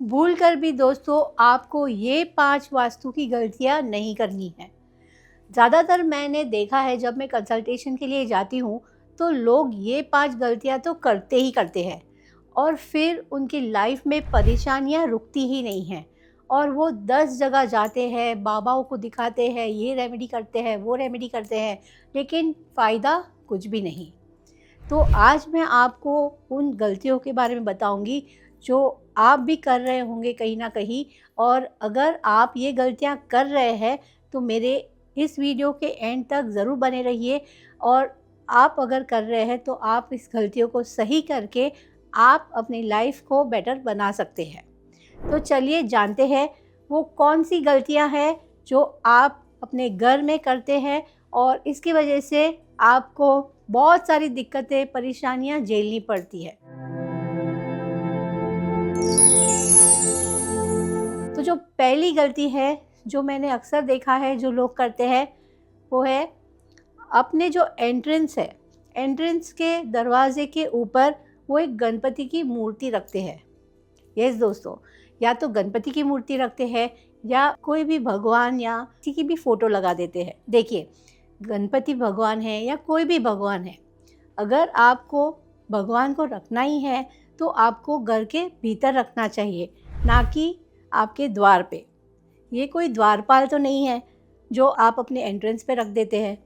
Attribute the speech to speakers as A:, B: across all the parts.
A: भूल कर भी दोस्तों आपको ये 5 वास्तु की गलतियाँ नहीं करनी है। ज़्यादातर मैंने देखा है जब मैं कंसल्टेशन के लिए जाती हूँ, तो लोग ये 5 गलतियाँ तो करते ही करते हैं और फिर उनकी लाइफ में परेशानियाँ रुकती ही नहीं हैं और वो 10 जगह जाते हैं, बाबाओं को दिखाते हैं, ये रेमेडी करते हैं, वो रेमेडी करते हैं, लेकिन फ़ायदा कुछ भी नहीं। तो आज मैं आपको उन गलतियों के बारे में बताऊंगी जो आप भी कर रहे होंगे कहीं ना कहीं। और अगर आप ये गलतियां कर रहे हैं तो मेरे इस वीडियो के एंड तक ज़रूर बने रहिए। और आप अगर कर रहे हैं तो आप इस गलतियों को सही करके आप अपनी लाइफ को बेटर बना सकते हैं। तो चलिए जानते हैं वो कौन सी गलतियां हैं जो आप अपने घर में करते हैं और इसकी वजह से आपको बहुत सारी दिक्कतें, परेशानियां झेलनी पड़ती है। तो जो पहली गलती है, जो मैंने अक्सर देखा है जो लोग करते हैं, वो है अपने जो एंट्रेंस है, एंट्रेंस के दरवाजे के ऊपर वो एक गणपति की मूर्ति रखते हैं। यस दोस्तों, या तो गणपति की मूर्ति रखते हैं या कोई भी भगवान या किसी की भी फ़ोटो लगा देते हैं। देखिए, गणपति भगवान है या कोई भी भगवान है, अगर आपको भगवान को रखना ही है तो आपको घर के भीतर रखना चाहिए, ना कि आपके द्वार पे। ये कोई द्वारपाल तो नहीं है जो आप अपने एंट्रेंस पे रख देते हैं।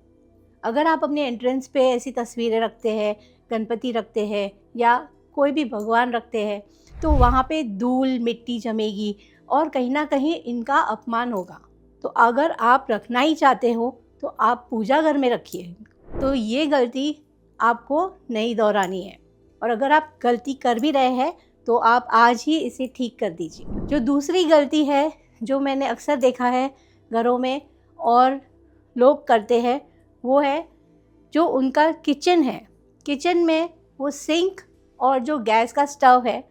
A: अगर आप अपने एंट्रेंस पे ऐसी तस्वीरें रखते हैं, गणपति रखते हैं या कोई भी भगवान रखते हैं, तो वहाँ पे धूल मिट्टी जमेगी और कहीं ना कहीं इनका अपमान होगा। तो अगर आप रखना ही चाहते हो तो आप पूजा घर में रखिए। तो ये गलती आपको नहीं दोहरानी है। और अगर आप गलती कर भी रहे हैं तो आप आज ही इसे ठीक कर दीजिए। जो दूसरी गलती है जो मैंने अक्सर देखा है घरों में और लोग करते हैं, वो है जो उनका किचन है, किचन में वो सिंक और जो गैस का स्टव है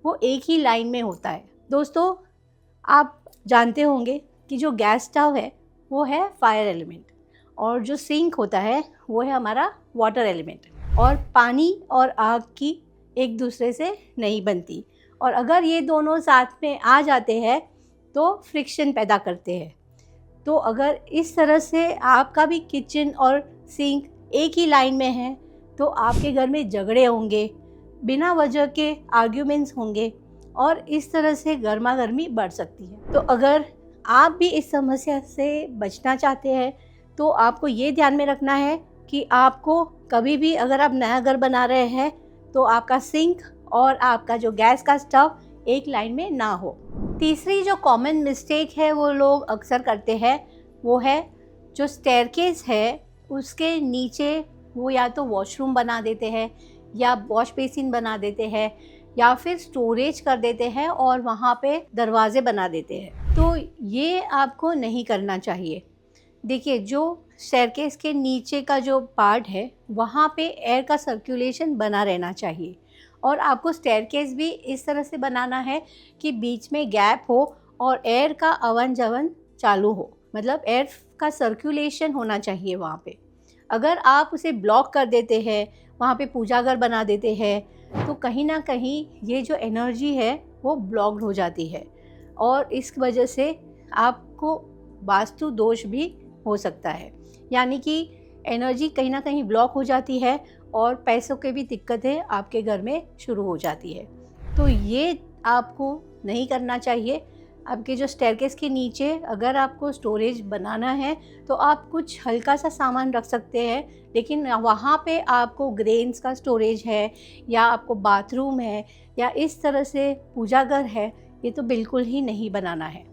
A: वो एक ही लाइन में होता है। दोस्तों, आप जानते होंगे कि जो गैस स्टव है वो है फायर एलिमेंट और जो सिंक होता है वो है हमारा वाटर एलिमेंट। और पानी और आग की एक दूसरे से नहीं बनती, और अगर ये दोनों साथ में आ जाते हैं तो फ्रिक्शन पैदा करते हैं। तो अगर इस तरह से आपका भी किचन और सिंक एक ही लाइन में है तो आपके घर में झगड़े होंगे, बिना वजह के आर्ग्यूमेंट्स होंगे और इस तरह से गर्मा गर्मी बढ़ सकती है। तो अगर आप भी इस समस्या से बचना चाहते हैं तो आपको ये ध्यान में रखना है कि आपको कभी भी, अगर आप नया घर बना रहे हैं, तो आपका सिंक और आपका जो गैस का स्टव एक लाइन में ना हो। तीसरी जो कॉमन मिस्टेक है वो लोग अक्सर करते हैं, वो है जो स्टेयरकेस है उसके नीचे वो या तो वॉशरूम बना देते हैं या वॉश बेसिन बना देते हैं या फिर स्टोरेज कर देते हैं और वहाँ पे दरवाजे बना देते हैं। तो ये आपको नहीं करना चाहिए। देखिए, जो स्टेयरकेस के नीचे का जो पार्ट है वहाँ पे एयर का सर्कुलेशन बना रहना चाहिए और आपको स्टेयरकेस भी इस तरह से बनाना है कि बीच में गैप हो और एयर का आवन जावन चालू हो, मतलब एयर का सर्कुलेशन होना चाहिए वहाँ पे। अगर आप उसे ब्लॉक कर देते हैं, वहाँ पे पूजा घर बना देते हैं, तो कहीं ना कहीं ये जो एनर्जी है वो ब्लॉक्ड हो जाती है और इस वजह से आपको वास्तु दोष भी हो सकता है। यानी कि एनर्जी कहीं ना कहीं ब्लॉक हो जाती है और पैसों की भी दिक्कतें आपके घर में शुरू हो जाती है। तो ये आपको नहीं करना चाहिए। आपके जो स्टेयरकेस के नीचे अगर आपको स्टोरेज बनाना है तो आप कुछ हल्का सा सामान रख सकते हैं, लेकिन वहाँ पे आपको ग्रेन्स का स्टोरेज है या आपको बाथरूम है या इस तरह से पूजा घर है, ये तो बिल्कुल ही नहीं बनाना है।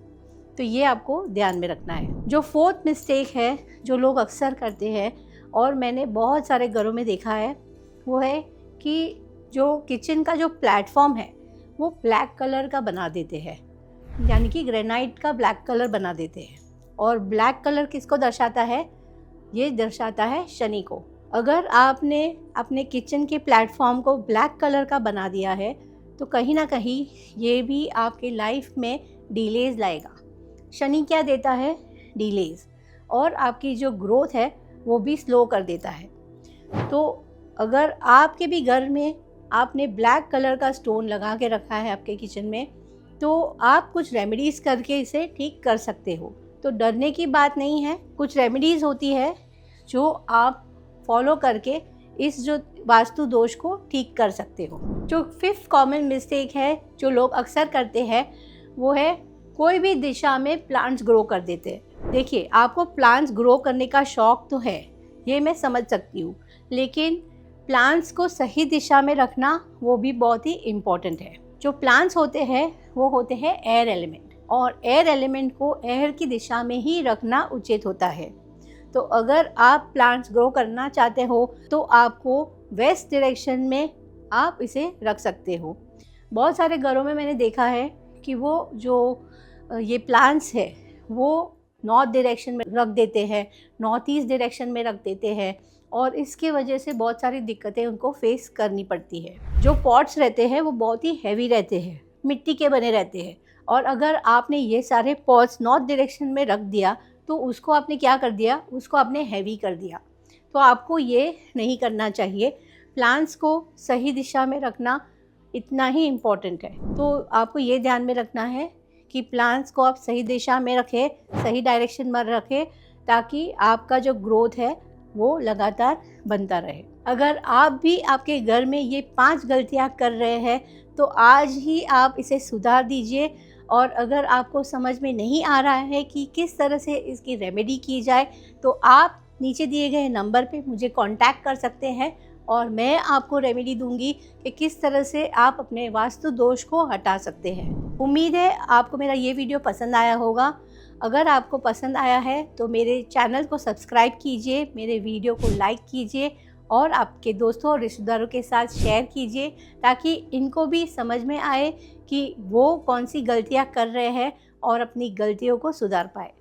A: तो ये आपको ध्यान में रखना है। जो फोर्थ मिस्टेक है जो लोग अक्सर करते हैं और मैंने बहुत सारे घरों में देखा है, वो है कि जो किचन का जो प्लेटफॉर्म है वो ब्लैक कलर का बना देते हैं, यानी कि ग्रेनाइट का ब्लैक कलर बना देते हैं। और ब्लैक कलर किसको दर्शाता है? ये दर्शाता है शनि को। अगर आपने अपने किचन के प्लेटफॉर्म को ब्लैक कलर का बना दिया है तो कहीं ना कहीं ये भी आपके लाइफ में डिलेज लाएगा। शनि क्या देता है? डिलेज, और आपकी जो ग्रोथ है वो भी स्लो कर देता है। तो अगर आपके भी घर में आपने ब्लैक कलर का स्टोन लगा के रखा है आपके किचन में, तो आप कुछ रेमेडीज़ करके इसे ठीक कर सकते हो। तो डरने की बात नहीं है, कुछ रेमेडीज़ होती है जो आप फॉलो करके इस जो वास्तु दोष को ठीक कर सकते हो। जो 5th कॉमन मिस्टेक है जो लोग अक्सर करते हैं वो है कोई भी दिशा में प्लांट्स ग्रो कर देते हैं। देखिए, आपको प्लांट्स ग्रो करने का शौक़ तो है, ये मैं समझ सकती हूँ, लेकिन प्लांट्स को सही दिशा में रखना वो भी बहुत ही इम्पॉर्टेंट है। जो प्लांट्स होते हैं वो होते हैं एयर एलिमेंट, और एयर एलिमेंट को एयर की दिशा में ही रखना उचित होता है। तो अगर आप प्लांट्स ग्रो करना चाहते हो तो आपको वेस्ट डायरेक्शन में आप इसे रख सकते हो। बहुत सारे घरों में मैंने देखा है कि वो जो ये प्लांट्स है वो नॉर्थ डायरेक्शन में रख देते हैं, नॉर्थ ईस्ट डायरेक्शन में रख देते हैं, और इसके वजह से बहुत सारी दिक्कतें उनको फेस करनी पड़ती है। जो पॉट्स रहते हैं वो बहुत ही हैवी रहते हैं, मिट्टी के बने रहते हैं, और अगर आपने ये सारे पॉट्स नॉर्थ डायरेक्शन में रख दिया तो उसको आपने क्या कर दिया, उसको आपने हैवी कर दिया। तो आपको ये नहीं करना चाहिए। प्लांट्स को सही दिशा में रखना इतना ही इम्पॉर्टेंट है। तो आपको ये ध्यान में रखना है कि प्लांट्स को आप सही दिशा में रखें, सही डायरेक्शन में रखें, ताकि आपका जो ग्रोथ है वो लगातार बनता रहे। अगर आप भी आपके घर में ये 5 गलतियां कर रहे हैं तो आज ही आप इसे सुधार दीजिए। और अगर आपको समझ में नहीं आ रहा है कि किस तरह से इसकी रेमेडी की जाए तो आप नीचे दिए गए नंबर पे मुझे कांटेक्ट कर सकते हैं, और मैं आपको रेमेडी दूंगी कि किस तरह से आप अपने वास्तु दोष को हटा सकते हैं। उम्मीद है आपको मेरा ये वीडियो पसंद आया होगा। अगर आपको पसंद आया है तो मेरे चैनल को सब्सक्राइब कीजिए, मेरे वीडियो को लाइक कीजिए और आपके दोस्तों और रिश्तेदारों के साथ शेयर कीजिए, ताकि इनको भी समझ में आए कि वो कौन सी गलतियाँ कर रहे हैं और अपनी गलतियों को सुधार पाए।